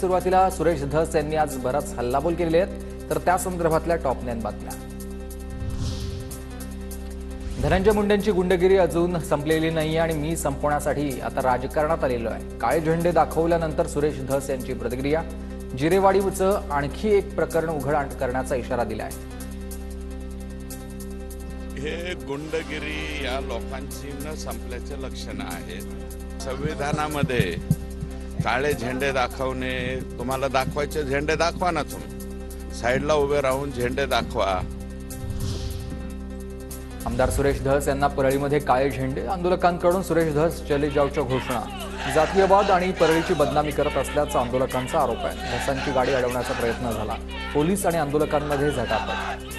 सुरुवातीला सुरेश धस यांनी आज बराच हल्लाबोल केलेले आहेत, तर त्या संदर्भातल्या टॉप 9 बातम्या। धनंजय मुंडेंची गुंडगिरी अजून संपलेली नाही आणि मी संपवण्यासाठी आता राजकारणात आलेलो आहे। काळे झेंडे दाखवल्यानंतर सुरेश धस यांची प्रतिक्रिया। जिरेवाडीचं आणखी एक प्रकरण उघड करण्याचा इशारा दिला आहे। हे गुंडगिरी या लोकांची न संपल्याचे लक्षण आहेत। संविधानामध्ये काळे झेंडे दाखवणे, तुम्हाला दाखवायचे झेंडे दाखवा ना, तुम्ही साईडला उभे राहून झेंडे दाखवा। आमदार सुरेश धस यांना परळीमध्ये काळे झेंडे, आंदोलकांकडून सुरेश धस चले जावच्या घोषणा। जातीयवाद आणि परळीची बदनामी करत असल्याचा आंदोलकांचा आरोप आहे। धसांची गाडी अडवण्याचा प्रयत्न झाला, पोलीस आणि आंदोलकांमध्ये झटापट।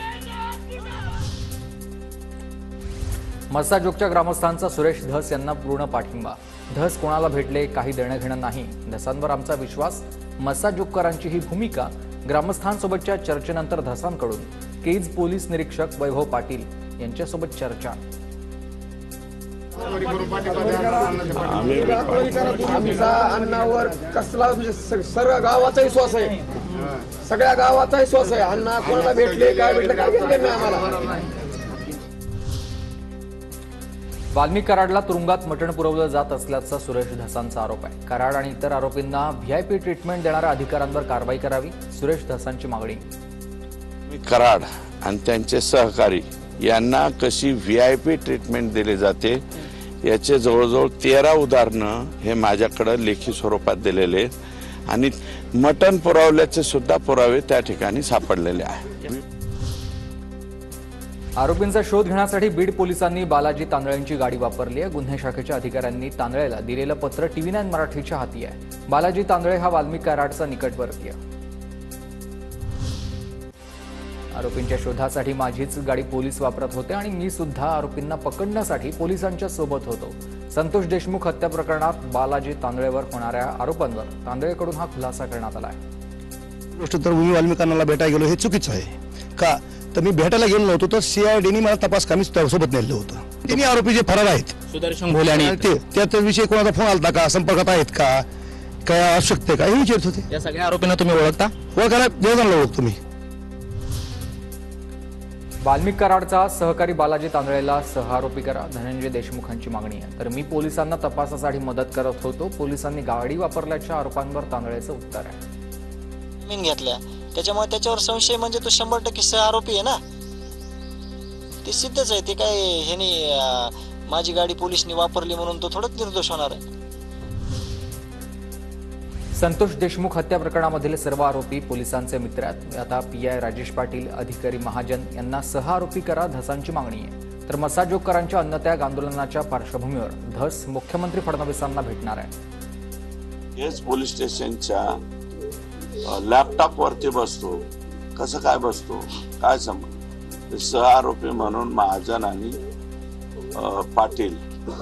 मस्साजोगच्या ग्रामस्थांचा सुरेश धस यांना पूर्ण पाठिंबा। धस कोणाला भेटले काही देणं घेणं नाही, धसांवर आमचा विश्वास। मस्साजोगकरांची ही भूमिका। ग्रामस्थांसोबतच्या चर्चेनंतर धसांकडून केज पोलीस निरीक्षक वैभव पाटील यांच्यासोबत चर्चा। आमचा अण्णावर कसला सर्व गावाचा विश्वास आहे, सगळ्या गावाचा विश्वास आहे। अण्णा कोणाला भेटले काय भेटले काय घेतले नाही आम्हाला। वाल्मिक कराडला तुरुंगात मटण पुरवलं जात असल्याचा सुरेश धसांचा आरोप आहे। कराड आणि इतर आरोपींना व्हीआयपी ट्रीटमेंट देणाऱ्या अधिकाऱ्यांवर कारवाई करावी, सुरेश धसांची मागणी। कराड आणि त्यांचे सहकारी यांना कशी व्हीआयपी ट्रीटमेंट दिली जाते याचे जवळजवळ 13 उदाहरणं हे माझ्याकडे लेखी स्वरूपात दिलेले आहेत आणि मटण पुरवल्याचे सुद्धा पुरावे त्या ठिकाणी सापडलेले आहेत। आरोपींचा शोध घेण्यासाठी बीड पोलिसांनी बालाजी तांदळेंची गाडी वापरली आहे। गुन्हे शाखेच्या अधिकाऱ्यांनी तांदळेला दिलेलं पत्र TV9 मराठीच्या हाती आहे। बालाजी तांदळे हा वाल्मिक कराडचा निकटवर्तीय। आरोपींच्या शोधासाठी माझीच गाडी पोलीस वापरत होते आणि मी सुद्धा आरोपींना पकडण्यासाठी पोलिसांच्या सोबत होतो। संतोष देशमुख हत्या प्रकरणात बालाजी तांदळेवर होणाऱ्या आरोपांवर तांदळेकडून हा खुलासा करण्यात आला आहे। गोष्ट तर मी वाल्मिकांना भेटायला गेलो हे चुकीचं आहे का? तर मी भेटायला गेलो नव्हतो, तर CIDने मला तपास कामी सोबत नेलं होतं। तिन्ही आरोपी जे फरार आहेत सुदर्शन भोले आणि त्याचा विषय कोणाचा फोन आलता का, संपर्कात आहेत का, काय आवश्यकता का, हे विचारत होते। या सगळ्या आरोपींना तुम्ही ओळखता? ओळखायला जणांना ओळखतो मी। वाल्मिक कराडचा सहकारी बालाजी तांदळेला सहआरोपी करा, धनंजय देशमुखांची मागणी आहे। तर मी पोलिसांना तपासासाठी मदत करत होतो, पोलिसांनी गाडी वापरल्याच्या आरोपांवर तांदळेचं उत्तर आहे। जमीन घेतल्या त्याच्यामुळे त्याच्यावर संशय म्हणजे तो 100% सहआरोपी आहे ना, ते सिद्धच आहे। ते काय ह्यानी माझी गाडी पोलिसनी वापरली म्हणून तो थोडंच निर्दोष होणार आहे। संतोष देशमुख हत्या प्रकरणामधील सर्व आरोपी पोलिसांचे मित्र आहेत। आता PI राजेश पाटील, अधिकारी महाजन यांना सहआरोपी करा, धसांची मागणी आहे। तर मस्साजोगकरांच्या अन्नत्याग आंदोलनाच्या पार्श्वभूमीवर धस मुख्यमंत्री फडणवीसांना भेटणार आहे। हेच पोलीस स्टेशनच्या लॅपटॉप वरती बसतो, कसं काय बसतो काय समज। सहआरोपी म्हणून महाजन आणि पाटील,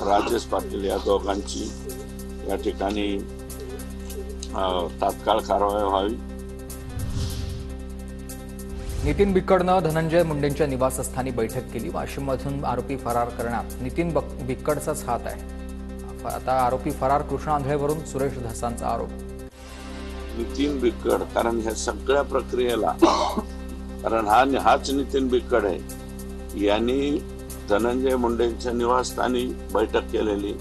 राजेश पाटील या दोघांची या ठिकाणी तात्काळ कारवाई व्हावी। नितीन बिक्कडनं धनंजय मुंडेंच्या निवासस्थानी बैठक केली। वाशिममधून आरोपी फरार करण्यात नितीन बिक्कडचाच हात आहे। आता आरोपी फरार कृष्णा आंधळेवरून सुरेश धसांचा आरोप। नितीन बिक्कड, कारण ह्या सगळ्या प्रक्रियेला कारण हाच नितीन बिक्कड आहे, यांनी धनंजय मुंडेंच्या निवासस्थानी बैठक केलेली।